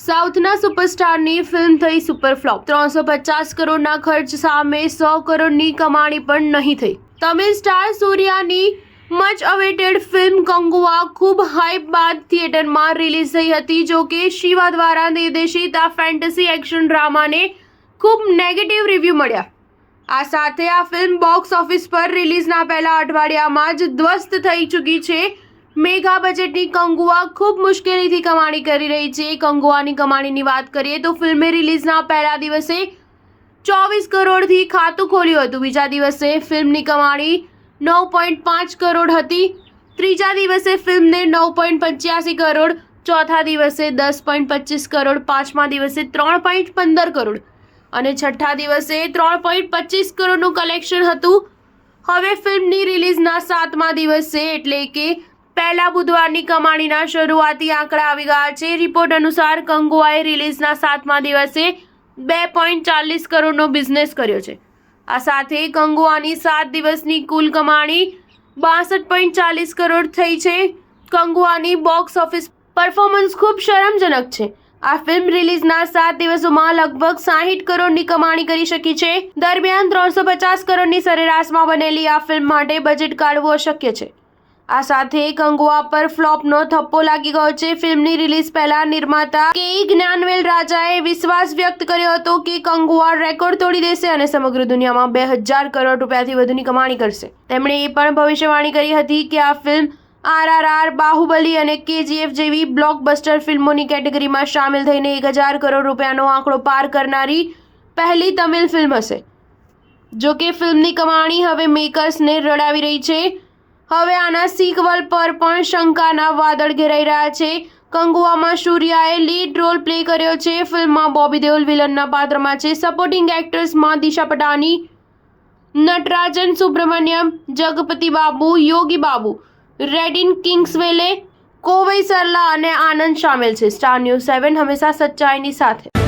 સાઉથના સુપરસ્ટારની film થઈ સુપરફ્લોપ। 350 કરોડના ખર્ચ સામે 100 કરોડની કમાણી પણ નહીં થઈ। તમિલ સ્ટાર સૂર્યાની મચ અવેટેડ ફિલ્મ કંગુવા ખૂબ હાઇપ બાદ થિયેટરમાં રિલીઝ થઈ હતી। જો કે શિવા દ્વારા નિર્દેશિત આ ફેન્ટસી એક્શન ડ્રામાને ખૂબ નેગેટિવ રિવ્યૂ મળ્યા। આ સાથે આ ફિલ્મ બોક્સ ઓફિસ પર રિલીઝના પહેલા અઠવાડિયામાં જ ધ્વસ્ત થઈ ચૂકી છે। મેગા બજેટની કંગુઆ ખૂબ મુશ્કેલીથી કમાણી કરી રહી છે। કંગુઆની કમાણીની વાત કરીએ તો ફિલ્મે રિલીઝના પહેલા દિવસે 24 કરોડથી ખાતું ખોલ્યું હતું। બીજા દિવસે ફિલ્મની કમાણી 9.5 કરોડ હતી। ત્રીજા દિવસે ફિલ્મને 9.85 કરોડ, ચોથા દિવસે 10.25 કરોડ, પાંચમા દિવસે 3.15 કરોડ અને છઠ્ઠા દિવસે 3.25 કરોડનું કલેક્શન હતું। હવે ફિલ્મની રિલીઝના 7મા દિવસે એટલે કે પહેલા બુધવારની કમાણીના શરૂઆતી આંકડા આવી ગયા છે। રિપોર્ટ અનુસાર કંગુઆએ રિલીઝના 7મા દિવસે 2.40 કરોડનો બિઝનેસ કર્યો છે। આ સાથે કંગુઆની 7 દિવસની કુલ કમાણી 62.40 કરોડ થઈ છે। કંગુઆની બોક્સ ઓફિસ પરફોર્મન્સ ખૂબ શરમજનક છે। આ ફિલ્મ રિલીઝના 7 દિવસોમાં લગભગ 60 કરોડની કમાણી કરી શકી છે। દરમિયાન 350 કરોડની સરેરાશમાં બનેલી આ ફિલ્મ માટે બજેટ કાઢવું અશક્ય છે। આ સાથે કંગુઆ પર ફ્લોપનો થપ્પો લાગી ગયો છે। ફિલ્મની રિલીઝ પહેલા નિર્માતા કે જ્ઞાનવેલ રાજાએ વિશ્વાસ વ્યક્ત કર્યો હતો કે કંગુઆ રેકોર્ડ તોડી દેશે અને સમગ્ર દુનિયામાં 2000 કરોડ રૂપિયાથી વધુની કમાણી કરશે। તેમણે એ પણ ભવિષ્યવાણી કરી હતી કે આ ફિલ્મ RRR, બાહુબલી અને KGF જેવી બ્લોકબસ્ટર ફિલ્મોની કેટેગરીમાં સામેલ થઈને 1000 કરોડ રૂપિયાનો આંકડો પાર કરનારી પહેલી તમિલ ફિલ્મ હશે। જો કે ફિલ્મની કમાણી હવે મેકર્સને રડાવી રહી છે। હવે આના સિક્વલ પર પણ શંકાના વાદળ ઘેરાઈ રહ્યા છે। કંગુઆમાં સૂર્યાએ લીડ રોલ પ્લે કર્યો છે। ફિલ્મમાં બોબી દેઓલ વિલનના પાત્રમાં છે। સપોર્ટિંગ એક્ટર્સમાં દિશા પટાની, નટરાજન સુબ્રમણ્યમ, જગપતિ બાબુ, યોગી બાબુ, રેડિન કિંગ્સવેલે, કોવઈ સરલા અને આનંદ શામેલ છે। સ્ટાર ન્યૂઝ 7 હંમેશા સચ્ચાઈની સાથે।